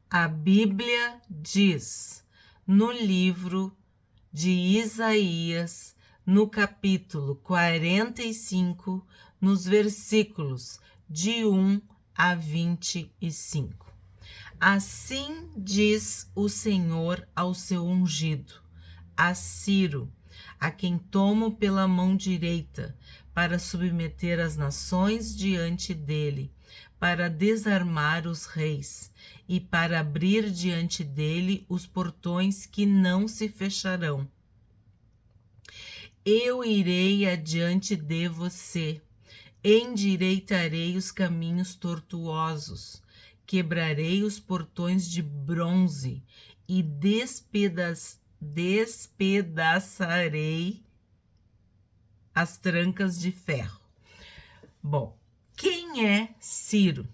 A Bíblia diz no livro de Isaías, no capítulo 45, nos versículos de 1 a 25. Assim diz o Senhor ao seu ungido, a Ciro, a quem tomo pela mão direita, para submeter as nações diante dele, para desarmar os reis, e para abrir diante dele os portões que não se fecharão. Eu irei adiante de você, endireitarei os caminhos tortuosos, quebrarei os portões de bronze e despedaçarei as trancas de ferro. Bom, quem é Ciro?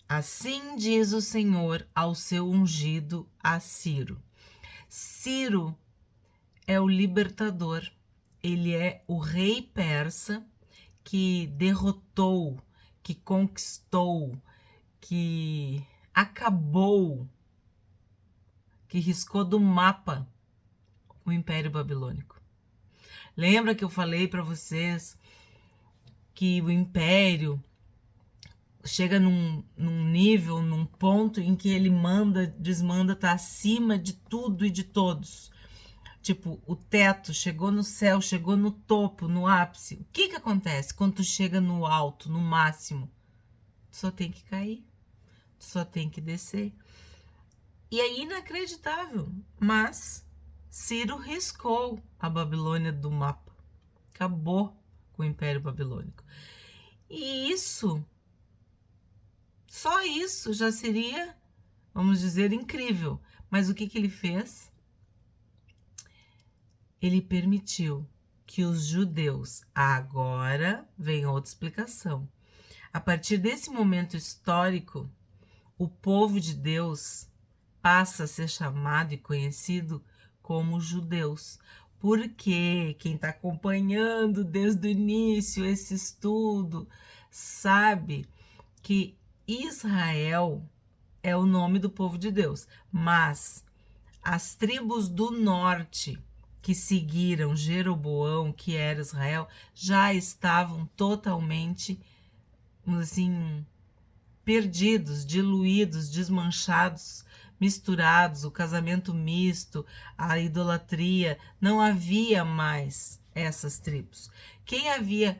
Assim diz o Senhor ao seu ungido, a Ciro. Ciro é o libertador. Ele é o rei persa que derrotou, que conquistou, que acabou, que riscou do mapa o Império Babilônico. Lembra que eu falei para vocês que o Império chega num nível, num ponto em que ele desmanda, tá acima de tudo e de todos. Tipo, o teto chegou no céu, chegou no topo, no ápice. O que acontece quando tu chega no alto, no máximo? Tu só tem que cair, tu só tem que descer. E é inacreditável, mas Ciro riscou a Babilônia do mapa. Acabou com o Império Babilônico. E isso, só isso já seria, vamos dizer, incrível. Mas o que ele fez? Ele permitiu que os judeus, agora vem outra explicação. A partir desse momento histórico, o povo de Deus passa a ser chamado e conhecido como judeus. Porque quem está acompanhando desde o início esse estudo sabe que Israel é o nome do povo de Deus, mas as tribos do norte que seguiram Jeroboão, que era Israel, já estavam totalmente, assim, perdidos, diluídos, desmanchados, misturados, o casamento misto, a idolatria, não havia mais essas tribos. Quem havia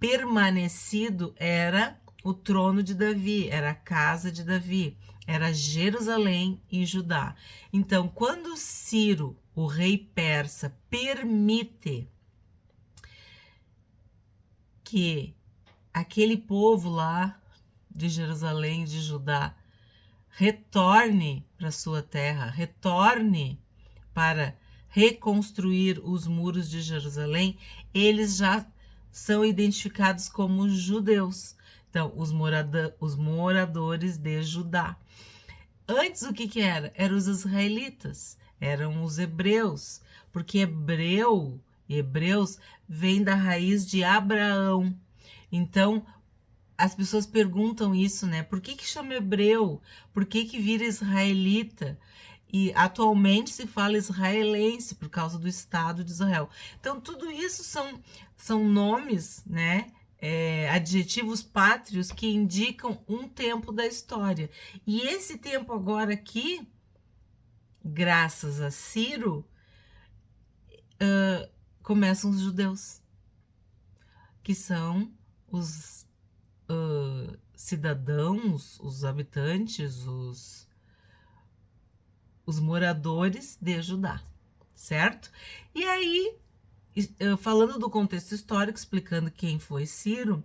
permanecido era o trono de Davi, era a casa de Davi, era Jerusalém e Judá. Então, quando Ciro, o rei persa, permite que aquele povo lá de Jerusalém, de Judá, retorne para sua terra, retorne para reconstruir os muros de Jerusalém, eles já são identificados como judeus. Então, os moradores de Judá. Antes, o que era? Eram os israelitas, eram os hebreus, porque hebreus vem da raiz de Abraão. Então, as pessoas perguntam isso, né? Por que chama hebreu? Por que vira israelita? E atualmente se fala israelense por causa do Estado de Israel. Então, tudo isso são nomes, né? Adjetivos pátrios que indicam um tempo da história. E esse tempo agora aqui, graças a Ciro, começam os judeus, que são os cidadãos, os habitantes, os moradores de Judá, certo? E aí, falando do contexto histórico, explicando quem foi Ciro,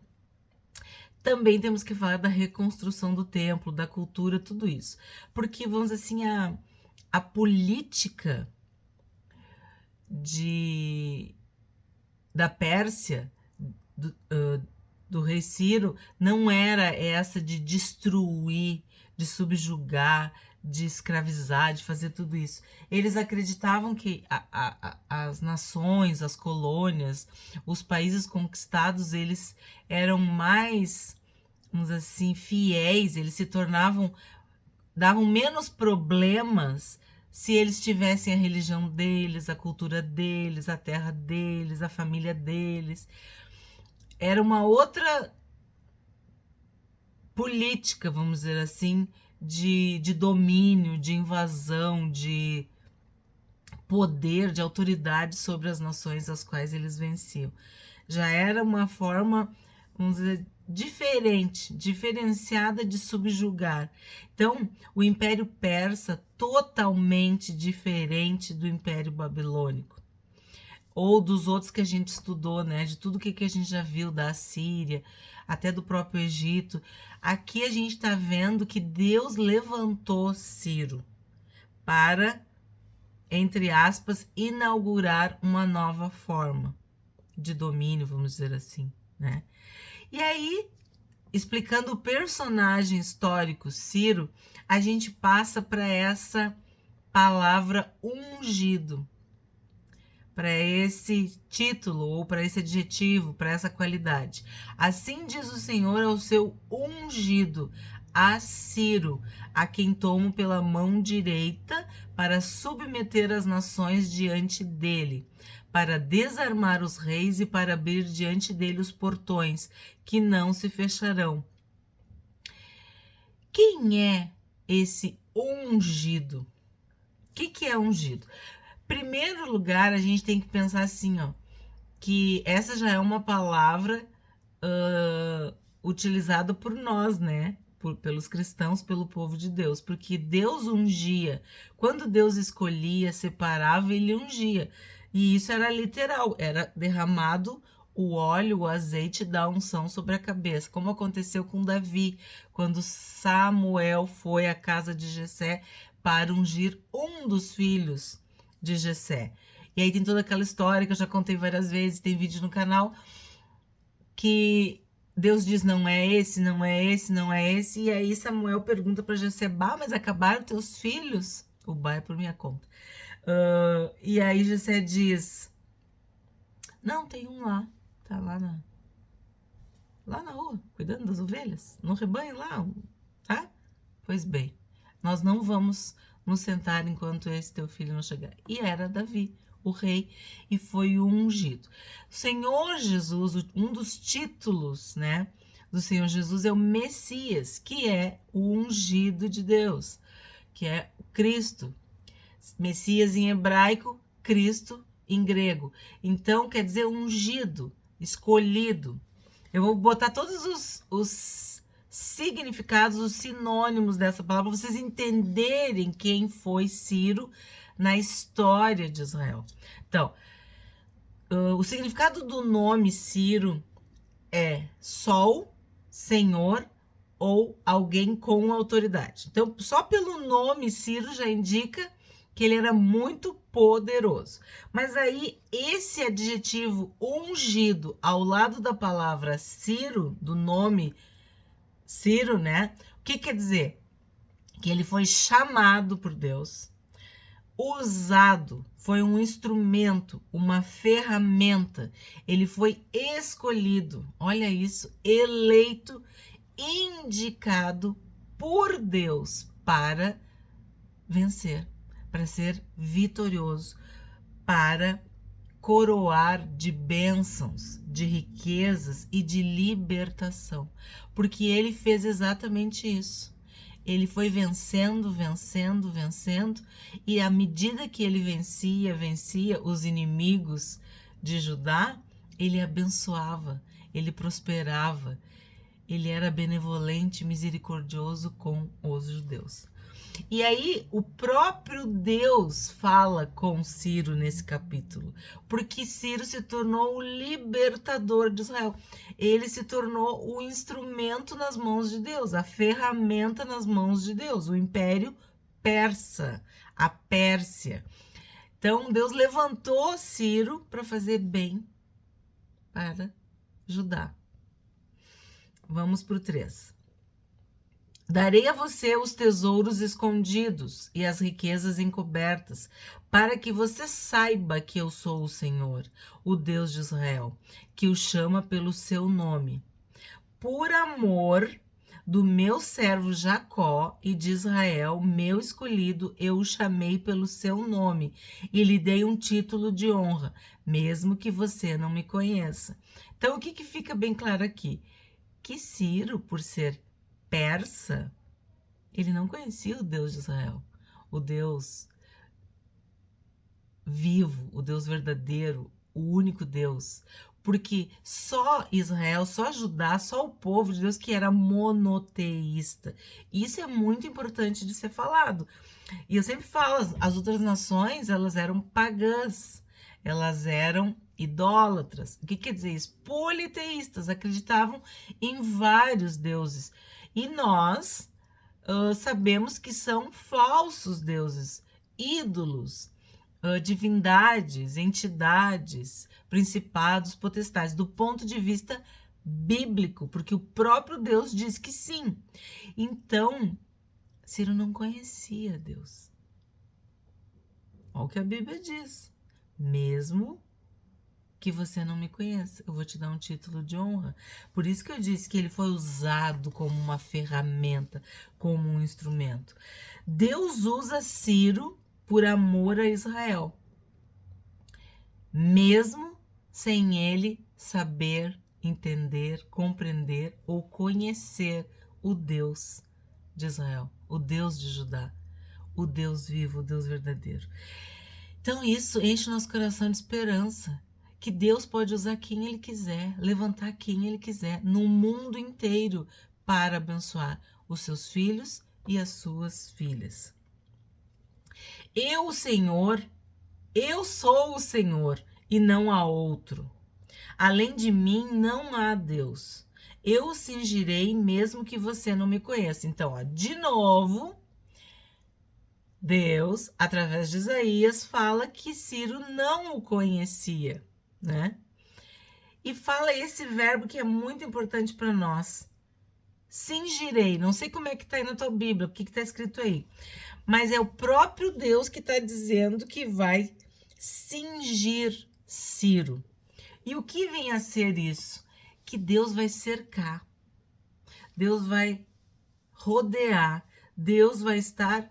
também temos que falar da reconstrução do templo, da cultura, tudo isso. Porque, vamos dizer assim, a política da Pérsia, do rei Ciro, não era essa de destruir, de subjugar, de escravizar, de fazer tudo isso. Eles acreditavam que as nações, as colônias, os países conquistados, eles eram mais, vamos dizer assim, fiéis, eles se tornavam davam menos problemas se eles tivessem a religião deles, a cultura deles, a terra deles, a família deles. Era uma outra política, vamos dizer assim, de domínio, de invasão, de poder, de autoridade sobre as nações às quais eles venciam. Já era uma forma, vamos dizer, diferente, diferenciada de subjugar. Então, o Império Persa, totalmente diferente do Império Babilônico. Ou dos outros que a gente estudou, né? De tudo que a gente já viu da Assíria, até do próprio Egito. Aqui a gente está vendo que Deus levantou Ciro para, entre aspas, inaugurar uma nova forma de domínio, vamos dizer assim, né? E aí, explicando o personagem histórico Ciro, a gente passa para essa palavra ungido, para esse título ou para esse adjetivo, para essa qualidade. Assim diz o Senhor ao seu ungido, a Ciro, a quem tomo pela mão direita para submeter as nações diante dele, para desarmar os reis e para abrir diante dele os portões, que não se fecharão. Quem é esse ungido? O que é ungido? Primeiro lugar, a gente tem que pensar assim, ó, que essa já é uma palavra utilizada por nós, né? Pelos cristãos, pelo povo de Deus, porque Deus ungia. Quando Deus escolhia, separava, ele ungia. E isso era literal, era derramado o óleo, o azeite da unção sobre a cabeça, como aconteceu com Davi, quando Samuel foi à casa de Jessé para ungir um dos filhos de Jessé. E aí tem toda aquela história que eu já contei várias vezes, tem vídeo no canal, que Deus diz não é esse, não é esse, não é esse, e aí Samuel pergunta para Jessé, bah, mas acabaram teus filhos? O bah é por minha conta. E aí Jessé diz, não, tem um lá, tá lá na rua, cuidando das ovelhas, no rebanho lá, tá? Pois bem, nós não vamos nos sentar enquanto esse teu filho não chegar. E era Davi, o rei, e foi o ungido. O Senhor Jesus, um dos títulos, né, do Senhor Jesus é o Messias, que é o ungido de Deus, que é Cristo. Messias em hebraico, Cristo em grego. Então, quer dizer ungido, escolhido. Eu vou botar todos os significados, os sinônimos dessa palavra, para vocês entenderem quem foi Ciro na história de Israel. Então, o significado do nome Ciro é sol, senhor ou alguém com autoridade. Então, só pelo nome Ciro já indica que ele era muito poderoso. Mas aí, esse adjetivo ungido ao lado da palavra Ciro, do nome Ciro, né? O que quer dizer? Que ele foi chamado por Deus, usado, foi um instrumento, uma ferramenta. Ele foi escolhido, olha isso, eleito, indicado por Deus para vencer, para ser vitorioso, para coroar de bênçãos, de riquezas e de libertação, porque ele fez exatamente isso. Ele foi vencendo, vencendo, vencendo, e à medida que ele vencia os inimigos de Judá, ele abençoava, ele prosperava, ele era benevolente, misericordioso com os judeus. E aí o próprio Deus fala com Ciro nesse capítulo, porque Ciro se tornou o libertador de Israel. Ele se tornou o instrumento nas mãos de Deus, a ferramenta nas mãos de Deus, o Império Persa, a Pérsia. Então Deus levantou Ciro para fazer bem para Judá. Vamos para o 3. Darei a você os tesouros escondidos e as riquezas encobertas, para que você saiba que eu sou o Senhor, o Deus de Israel, que o chama pelo seu nome. Por amor, do meu servo Jacó e de Israel, meu escolhido, eu o chamei pelo seu nome e lhe dei um título de honra, mesmo que você não me conheça. Então, o que fica bem claro aqui? Que Ciro, por ser persa, ele não conhecia o Deus de Israel, o Deus vivo, o Deus verdadeiro, o único Deus. Porque só Israel, só Judá, só o povo de Deus que era monoteísta. Isso é muito importante de ser falado. E eu sempre falo, as outras nações, elas eram pagãs, elas eram idólatras. O que quer dizer isso? Politeístas, acreditavam em vários deuses. E nós sabemos que são falsos deuses, ídolos, divindades, entidades, principados, potestades, do ponto de vista bíblico, porque o próprio Deus diz que sim. Então, Ciro não conhecia Deus. Olha o que a Bíblia diz. Mesmo que você não me conheça, eu vou te dar um título de honra. Por isso que eu disse que ele foi usado como uma ferramenta, como um instrumento. Deus usa Ciro por amor a Israel, mesmo sem ele saber, entender, compreender ou conhecer o Deus de Israel, o Deus de Judá, o Deus vivo, o Deus verdadeiro. Então isso enche o nosso coração de esperança, que Deus pode usar quem Ele quiser, levantar quem Ele quiser, no mundo inteiro, para abençoar os seus filhos e as suas filhas. Eu, Senhor, eu sou o Senhor e não há outro. Além de mim não há Deus. Eu o cingirei mesmo que você não me conheça. Então, ó, de novo, Deus, através de Isaías, fala que Ciro não o conhecia, né? E fala esse verbo que é muito importante para nós. Cingirei. Não sei como é que tá aí na tua Bíblia, o que tá escrito aí. Mas é o próprio Deus que tá dizendo que vai cingir Ciro. E o que vem a ser isso? Que Deus vai cercar. Deus vai rodear. Deus vai estar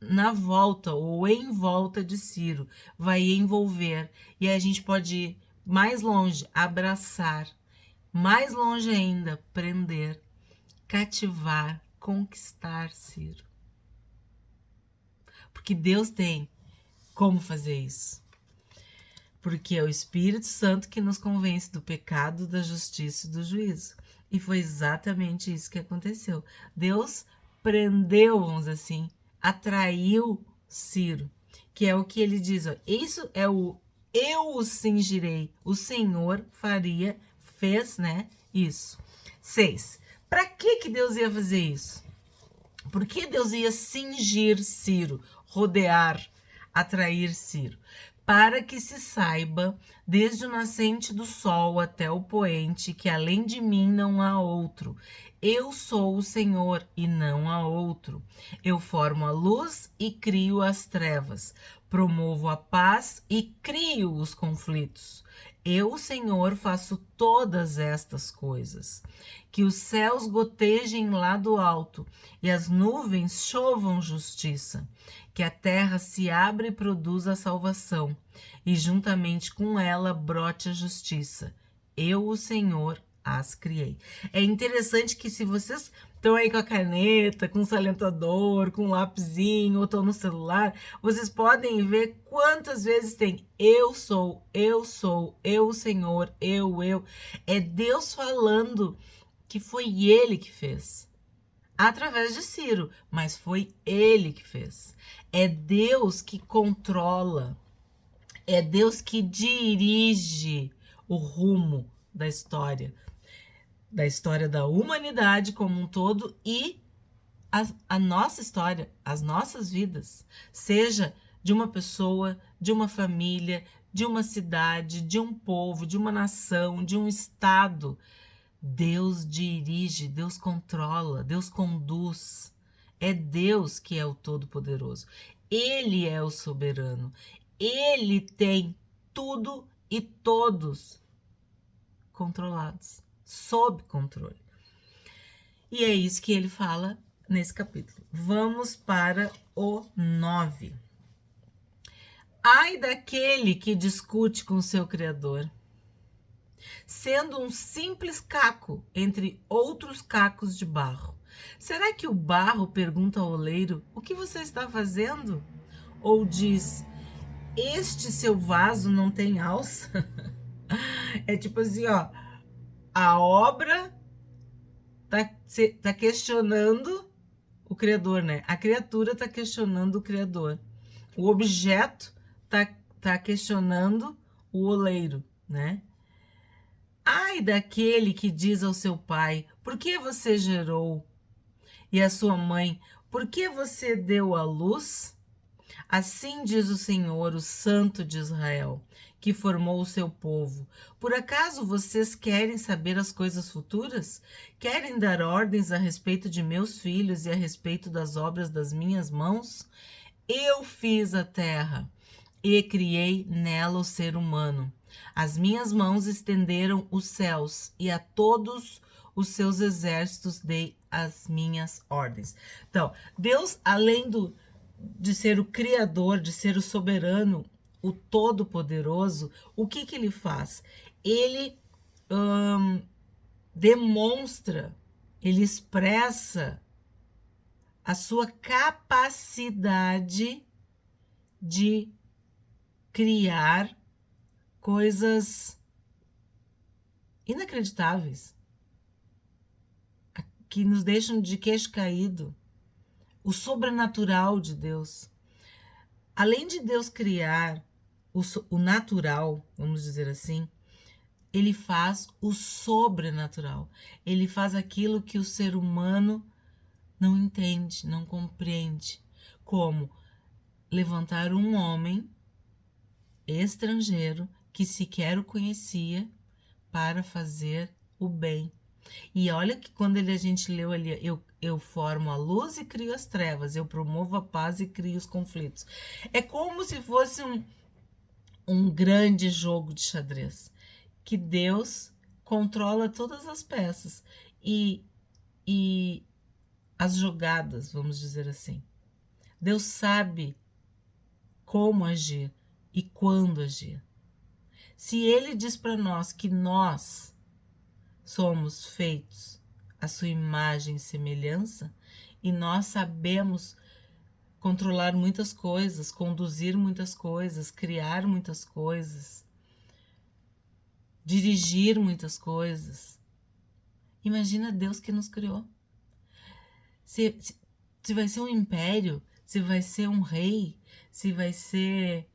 na volta ou em volta de Ciro, vai envolver. E aí a gente pode ir mais longe, abraçar, mais longe ainda, prender, cativar, conquistar Ciro. Porque Deus tem como fazer isso. Porque é o Espírito Santo que nos convence do pecado, da justiça e do juízo. E foi exatamente isso que aconteceu. Deus prendeu, vamos dizer assim, atraiu Ciro, que é o que ele diz, ó, isso é o eu o cingirei, o Senhor faria, fez, né, isso. 6. Para que Deus ia fazer isso? Por que Deus ia cingir Ciro, rodear, atrair Ciro? Para que se saiba, desde o nascente do sol até o poente, que além de mim não há outro. Eu sou o Senhor e não há outro. Eu formo a luz e crio as trevas. Promovo a paz e crio os conflitos. Eu, o Senhor, faço todas estas coisas. Que os céus gotejem lá do alto e as nuvens chovam justiça. Que a terra se abra e produza a salvação, e juntamente com ela brote a justiça. Eu, o Senhor, as criei. É interessante que se vocês estão aí com a caneta, com o salentador, com o lapisinho, ou estão no celular, vocês podem ver quantas vezes tem eu sou, eu, o Senhor, eu. É Deus falando que foi Ele que fez. Através de Ciro, mas foi ele que fez. É Deus que controla, é Deus que dirige o rumo da história da humanidade como um todo e a nossa história, as nossas vidas, seja de uma pessoa, de uma família, de uma cidade, de um povo, de uma nação, de um estado. Deus dirige, Deus controla, Deus conduz. É Deus que é o Todo-Poderoso. Ele é o soberano. Ele tem tudo e todos controlados, sob controle. E é isso que ele fala nesse capítulo. Vamos para o 9. Ai daquele que discute com seu Criador, sendo um simples caco entre outros cacos de barro. Será que o barro pergunta ao oleiro: o que você está fazendo? Ou diz: este seu vaso não tem alça? É tipo assim, ó, a obra tá questionando o Criador, né? A criatura tá questionando o Criador. O objeto tá questionando o oleiro, né? Ai daquele que diz ao seu pai: por que você gerou? E a sua mãe: por que você deu à luz? Assim diz o Senhor, o Santo de Israel, que formou o seu povo. Por acaso vocês querem saber as coisas futuras? Querem dar ordens a respeito de meus filhos e a respeito das obras das minhas mãos? Eu fiz a terra e criei nela o ser humano. As minhas mãos estenderam os céus e a todos os seus exércitos dei as minhas ordens. Então, Deus, além de ser o Criador, de ser o soberano, o Todo-Poderoso, o que ele faz? Ele demonstra, ele expressa a sua capacidade de criar coisas inacreditáveis, que nos deixam de queixo caído, o sobrenatural de Deus. Além de Deus criar o natural, vamos dizer assim, ele faz o sobrenatural. Ele faz aquilo que o ser humano não entende, não compreende, como levantar um homem estrangeiro que sequer o conhecia para fazer o bem. E olha que quando a gente leu ali, eu formo a luz e crio as trevas, eu promovo a paz e crio os conflitos. É como se fosse um grande jogo de xadrez, que Deus controla todas as peças e as jogadas, vamos dizer assim. Deus sabe como agir e quando agir. Se ele diz para nós que nós somos feitos à sua imagem e semelhança, e nós sabemos controlar muitas coisas, conduzir muitas coisas, criar muitas coisas, dirigir muitas coisas. Imagina Deus que nos criou. Se vai ser um império, se vai ser um rei, se vai ser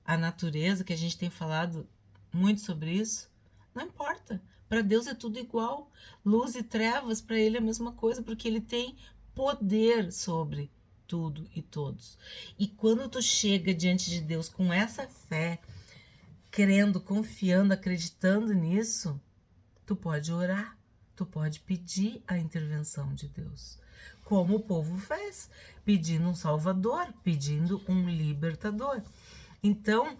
a natureza, que a gente tem falado muito sobre isso, não importa. Para Deus é tudo igual. Luz e trevas, para ele é a mesma coisa, porque ele tem poder sobre tudo e todos. E quando tu chega diante de Deus com essa fé, crendo, confiando, acreditando nisso, tu pode orar, tu pode pedir a intervenção de Deus. Como o povo fez, pedindo um salvador, pedindo um libertador. Então,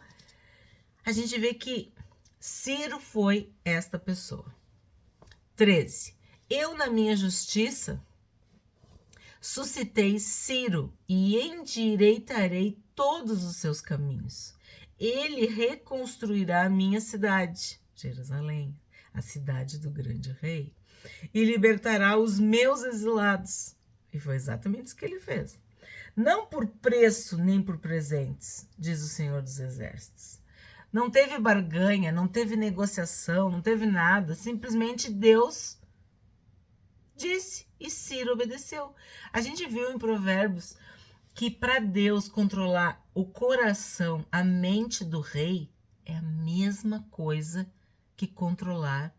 a gente vê que Ciro foi esta pessoa. 13. Eu, na minha justiça, suscitei Ciro e endireitarei todos os seus caminhos. Ele reconstruirá a minha cidade, Jerusalém, a cidade do grande rei, e libertará os meus exilados. E foi exatamente isso que ele fez. Não por preço nem por presentes, diz o Senhor dos Exércitos. Não teve barganha, não teve negociação, não teve nada. Simplesmente Deus disse e Ciro obedeceu. A gente viu em Provérbios que para Deus controlar o coração, a mente do rei, é a mesma coisa que controlar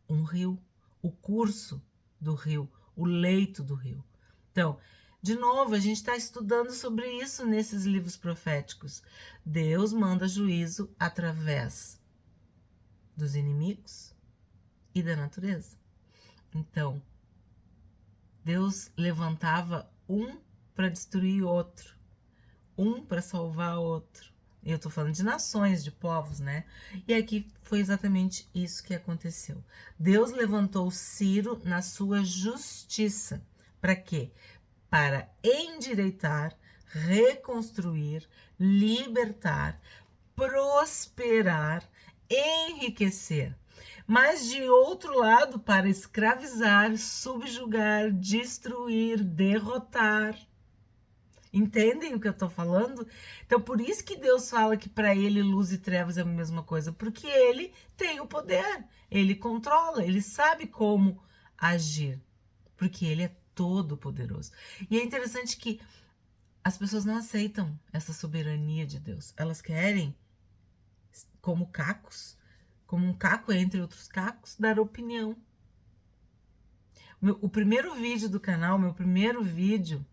um rio, o curso do rio, o leito do rio. Então, de novo, a gente está estudando sobre isso nesses livros proféticos. Deus manda juízo através dos inimigos e da natureza. Então, Deus levantava um para destruir outro, um para salvar outro. Eu tô falando de nações, de povos, né? E aqui foi exatamente isso que aconteceu. Deus levantou Ciro na sua justiça. Para quê? Para endireitar, reconstruir, libertar, prosperar, enriquecer. Mas de outro lado, para escravizar, subjugar, destruir, derrotar. Entendem o que eu tô falando? Então, por isso que Deus fala que para ele luz e trevas é a mesma coisa, porque ele tem o poder, ele controla, ele sabe como agir, porque ele é todo poderoso. E é interessante que as pessoas não aceitam essa soberania de Deus. Elas querem, como cacos, como um caco entre outros cacos, dar opinião. O primeiro vídeo do canal, meu primeiro vídeo,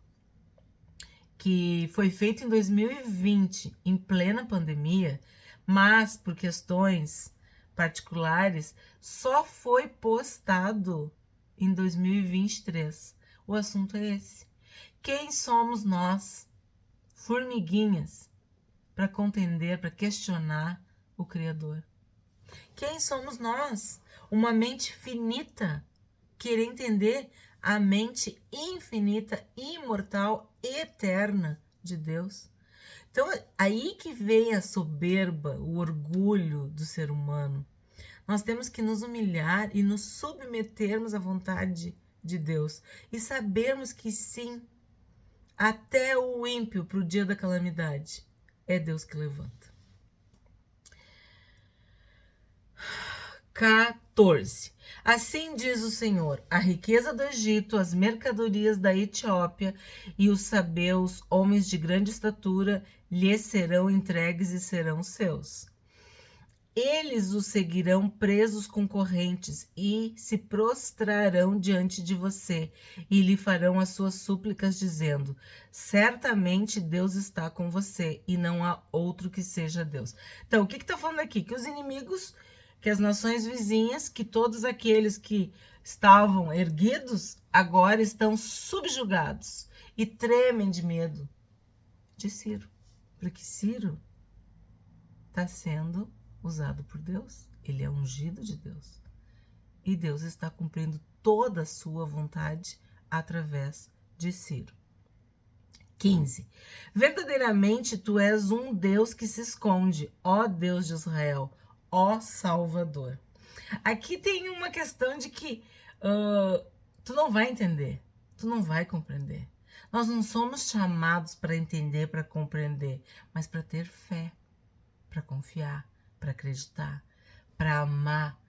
que foi feito em 2020, em plena pandemia, mas por questões particulares, só foi postado em 2023. O assunto é esse. Quem somos nós, formiguinhas, para contender, para questionar o Criador? Quem somos nós? Uma mente finita, querer entender a mente infinita, imortal, eterna de Deus. Então, aí que vem a soberba, o orgulho do ser humano. Nós temos que nos humilhar e nos submetermos à vontade de Deus e sabermos que sim, até o ímpio para o dia da calamidade é Deus que levanta. 14. Assim diz o Senhor: a riqueza do Egito, as mercadorias da Etiópia e os sabeus, homens de grande estatura, lhes serão entregues e serão seus. Eles os seguirão presos com correntes e se prostrarão diante de você e lhe farão as suas súplicas, dizendo: certamente Deus está com você e não há outro que seja Deus. Então, o que está falando aqui? Que os inimigos, que as nações vizinhas, que todos aqueles que estavam erguidos, agora estão subjugados e tremem de medo de Ciro. Porque Ciro está sendo usado por Deus, ele é ungido de Deus. E Deus está cumprindo toda a sua vontade através de Ciro. 15. Verdadeiramente tu és um Deus que se esconde, ó Deus de Israel, ó Salvador. Aqui tem uma questão de que tu não vai entender, tu não vai compreender. Nós não somos chamados para entender, para compreender, mas para ter fé, para confiar, para acreditar, para amar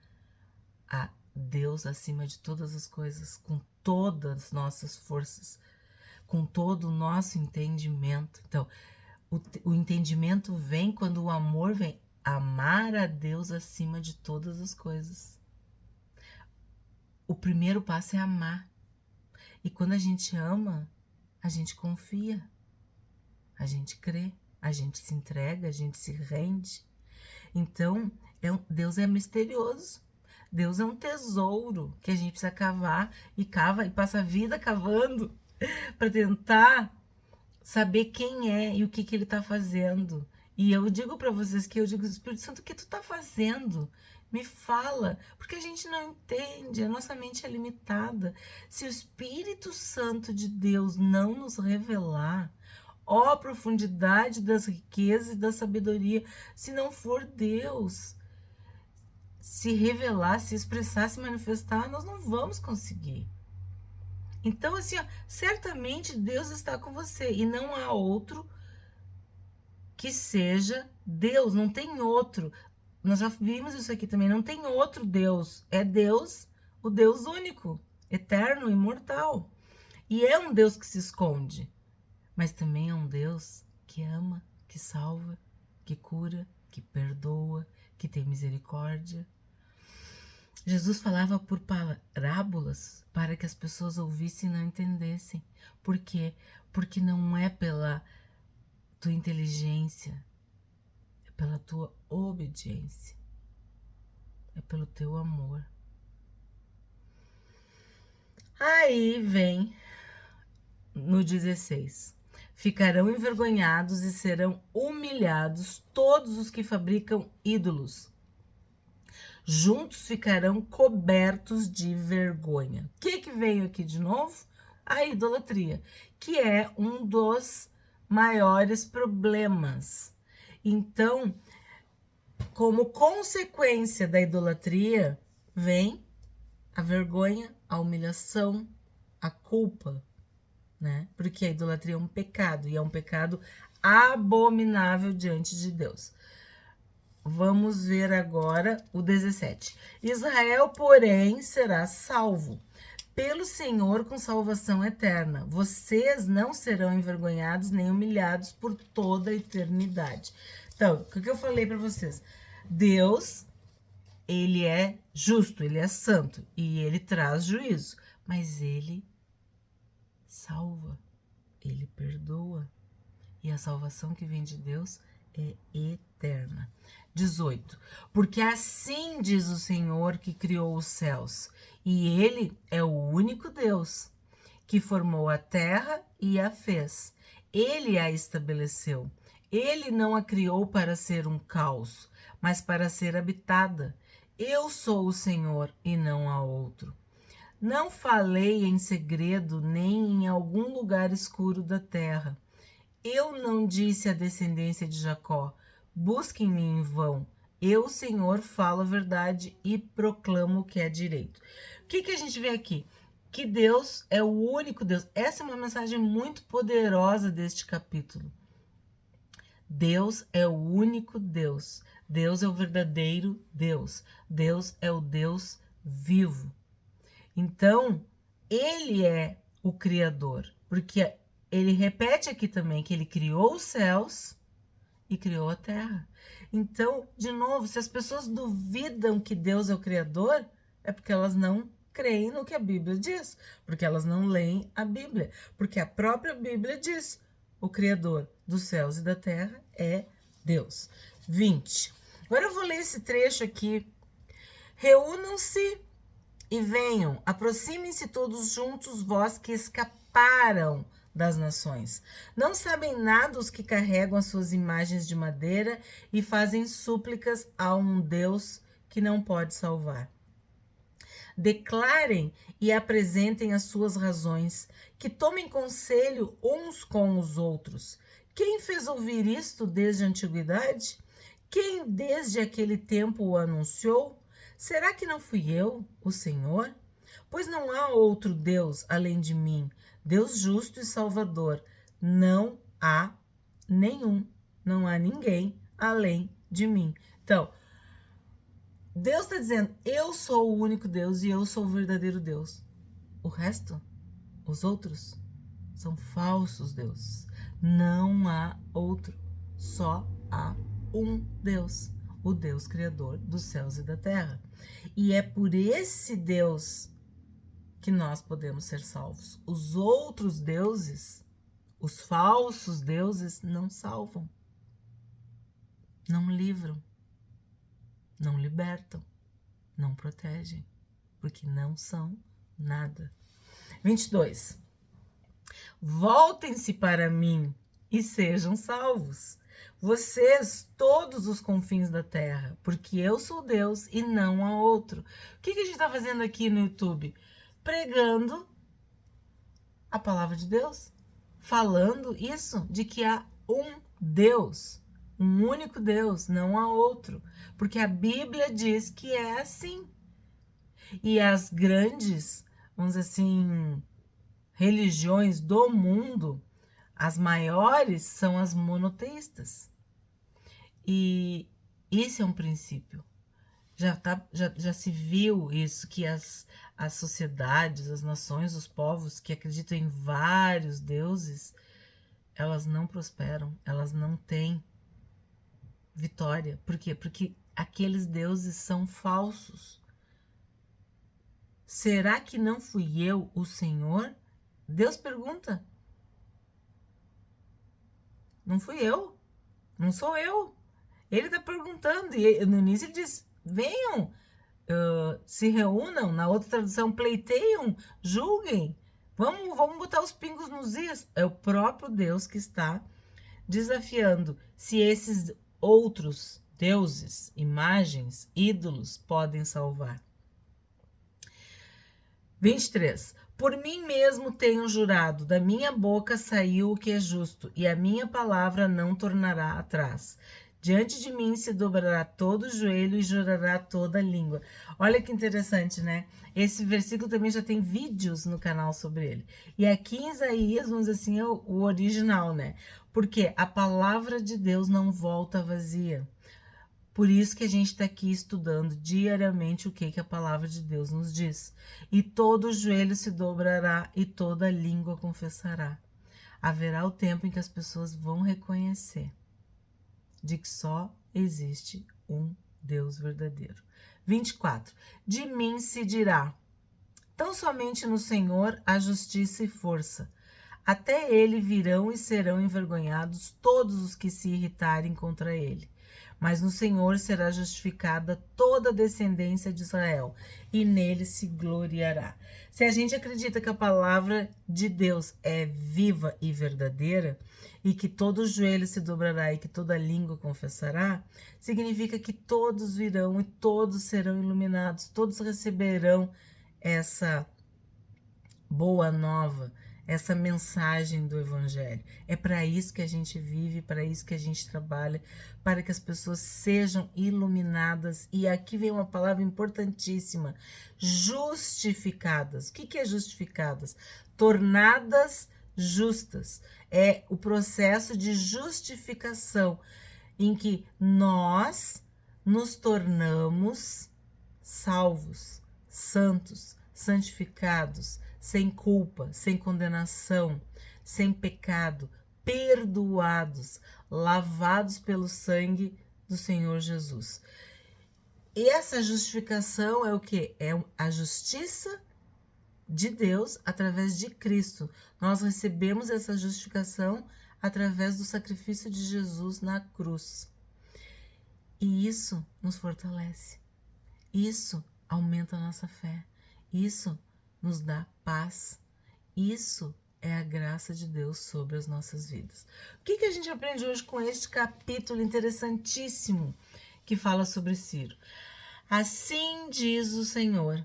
a Deus acima de todas as coisas, com todas as nossas forças, com todo o nosso entendimento. Então, o entendimento vem quando o amor vem. Amar a Deus acima de todas as coisas. O primeiro passo é amar. E quando a gente ama, a gente confia, a gente crê, a gente se entrega, a gente se rende. Então, Deus é misterioso. Deus é um tesouro que a gente precisa cavar e cava e passa a vida cavando para tentar saber quem é e o que ele está fazendo. E eu digo para vocês que eu digo, Espírito Santo, o que tu está fazendo? Me fala, porque a gente não entende, a nossa mente é limitada. Se o Espírito Santo de Deus não nos revelar, ó profundidade das riquezas e da sabedoria, se não for Deus se revelar, se expressar, se manifestar, nós não vamos conseguir. Então, assim, ó, certamente Deus está com você e não há outro que seja Deus, não tem outro. Nós já vimos isso aqui também, não tem outro Deus. É Deus, o Deus único, eterno, imortal. E é um Deus que se esconde, mas também é um Deus que ama, que salva, que cura, que perdoa, que tem misericórdia. Jesus falava por parábolas para que as pessoas ouvissem e não entendessem. Por quê? Porque não é pela tua inteligência, é pela tua obediência, é pelo teu amor. Aí vem no 16. Ficarão envergonhados e serão humilhados todos os que fabricam ídolos. Juntos ficarão cobertos de vergonha. O que veio aqui de novo? A idolatria, que é um dos maiores problemas. Então, como consequência da idolatria, vem a vergonha, a humilhação, a culpa, né? Porque a idolatria é um pecado, e é um pecado abominável diante de Deus. Vamos ver agora o 17. Israel, porém, será salvo pelo Senhor com salvação eterna. Vocês não serão envergonhados nem humilhados por toda a eternidade. Então, o que eu falei para vocês? Deus, ele é justo, ele é santo e ele traz juízo, mas ele salva, ele perdoa. E a salvação que vem de Deus é eterna. 18. Porque assim diz o Senhor que criou os céus, e ele é o único Deus que formou a terra e a fez. Ele a estabeleceu. Ele não a criou para ser um caos, mas para ser habitada. Eu sou o Senhor e não há outro. Não falei em segredo nem em algum lugar escuro da terra. Eu não disse à descendência de Jacó, busquem-me em vão. Eu, Senhor, falo a verdade e proclamo o que é direito. O que a gente vê aqui? Que Deus é o único Deus. Essa é uma mensagem muito poderosa deste capítulo. Deus é o único Deus. Deus é o verdadeiro Deus. Deus é o Deus vivo. Então, ele é o Criador, porque ele repete aqui também que ele criou os céus e criou a terra. Então, de novo, se as pessoas duvidam que Deus é o Criador, é porque elas não creem no que a Bíblia diz, porque elas não leem a Bíblia, porque a própria Bíblia diz: o Criador dos céus e da terra é Deus. 20. Agora eu vou ler esse trecho aqui. Reúnam-se e venham, aproximem-se todos juntos, vós que escaparam das nações. Não sabem nada os que carregam as suas imagens de madeira e fazem súplicas a um Deus que não pode salvar. Declarem e apresentem as suas razões, que tomem conselho uns com os outros. Quem fez ouvir isto desde a antiguidade? Quem desde aquele tempo o anunciou? Será que não fui eu, o Senhor? Pois não há outro Deus além de mim, Deus justo e salvador. Não há nenhum, não há ninguém além de mim. Então, Deus está dizendo, eu sou o único Deus e eu sou o verdadeiro Deus. O resto, os outros, são falsos deuses. Não há outro, só há um Deus, o Deus criador dos céus e da terra. E é por esse Deus que nós podemos ser salvos. Os outros deuses, os falsos deuses, não salvam, não livram, não libertam, não protegem, porque não são nada. 22. Voltem-se para mim e sejam salvos, vocês, todos os confins da terra, porque eu sou Deus e não há outro. O que a gente está fazendo aqui no YouTube? Pregando a palavra de Deus, falando isso, de que há um Deus, um único Deus, não há outro, porque a Bíblia diz que é assim. E as grandes, vamos dizer assim, religiões do mundo, as maiores são as monoteístas. E esse é um princípio. Já se viu isso, que as sociedades, as nações, os povos que acreditam em vários deuses, elas não prosperam, elas não têm vitória. Por quê? Porque aqueles deuses são falsos. Será que não fui eu, o Senhor? Deus pergunta. Não fui eu, não sou eu. Ele está perguntando, e no início ele diz, venham, se reúnam, na outra tradução, pleiteiam, julguem, Vamos botar os pingos nos is. É o próprio Deus que está desafiando se esses outros deuses, imagens, ídolos podem salvar. 23. Por mim mesmo tenho jurado, da minha boca saiu o que é justo, e a minha palavra não tornará atrás. Diante de mim se dobrará todo o joelho e jurará toda a língua. Olha que interessante, né? Esse versículo também já tem vídeos no canal sobre ele. E aqui em Isaías, vamos dizer assim, é o original, né? Porque a palavra de Deus não volta vazia. Por isso que a gente está aqui estudando diariamente o que a palavra de Deus nos diz. E todo joelho se dobrará e toda língua confessará. Haverá o tempo em que as pessoas vão reconhecer de que só existe um Deus verdadeiro. 24. De mim se dirá, tão somente no Senhor há justiça e força. Até ele virão e serão envergonhados todos os que se irritarem contra ele. Mas no Senhor será justificada toda a descendência de Israel, e nele se gloriará. Se a gente acredita que a palavra de Deus é viva e verdadeira, e que todo joelho se dobrará e que toda língua confessará, significa que todos virão e todos serão iluminados, todos receberão essa boa nova, essa mensagem do Evangelho. É para isso que a gente vive, para isso que a gente trabalha, para que as pessoas sejam iluminadas. E aqui vem uma palavra importantíssima: justificadas. O que é justificadas? Tornadas justas. É o processo de justificação em que nós nos tornamos salvos, santos, santificados, sem culpa, sem condenação, sem pecado, perdoados, lavados pelo sangue do Senhor Jesus. E essa justificação é o quê? É a justiça de Deus através de Cristo. Nós recebemos essa justificação através do sacrifício de Jesus na cruz. E isso nos fortalece. Isso aumenta a nossa fé. Isso nos dá paz. Isso é a graça de Deus sobre as nossas vidas. O que a gente aprende hoje com este capítulo interessantíssimo que fala sobre Ciro? Assim diz o Senhor: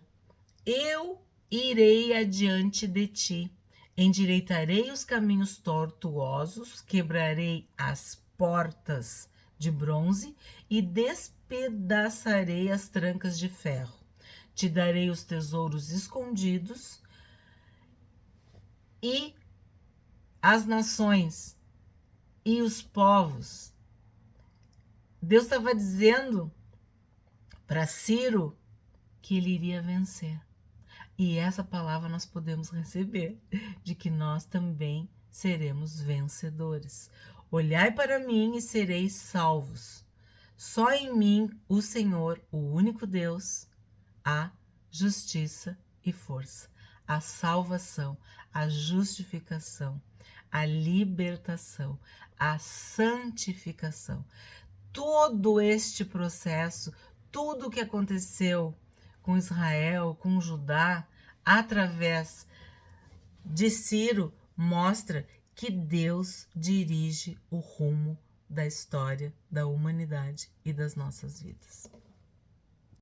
eu irei adiante de ti, endireitarei os caminhos tortuosos, quebrarei as portas de bronze e despedaçarei as trancas de ferro. Te darei os tesouros escondidos e as nações e os povos. Deus estava dizendo para Ciro que ele iria vencer. E essa palavra nós podemos receber, de que nós também seremos vencedores. Olhai para mim e sereis salvos. Só em mim, o Senhor, o único Deus, há justiça e força, a salvação, a justificação, a libertação, a santificação. Todo este processo, tudo o que aconteceu com Israel, com Judá, através de Ciro, mostra que Deus dirige o rumo da história da humanidade e das nossas vidas.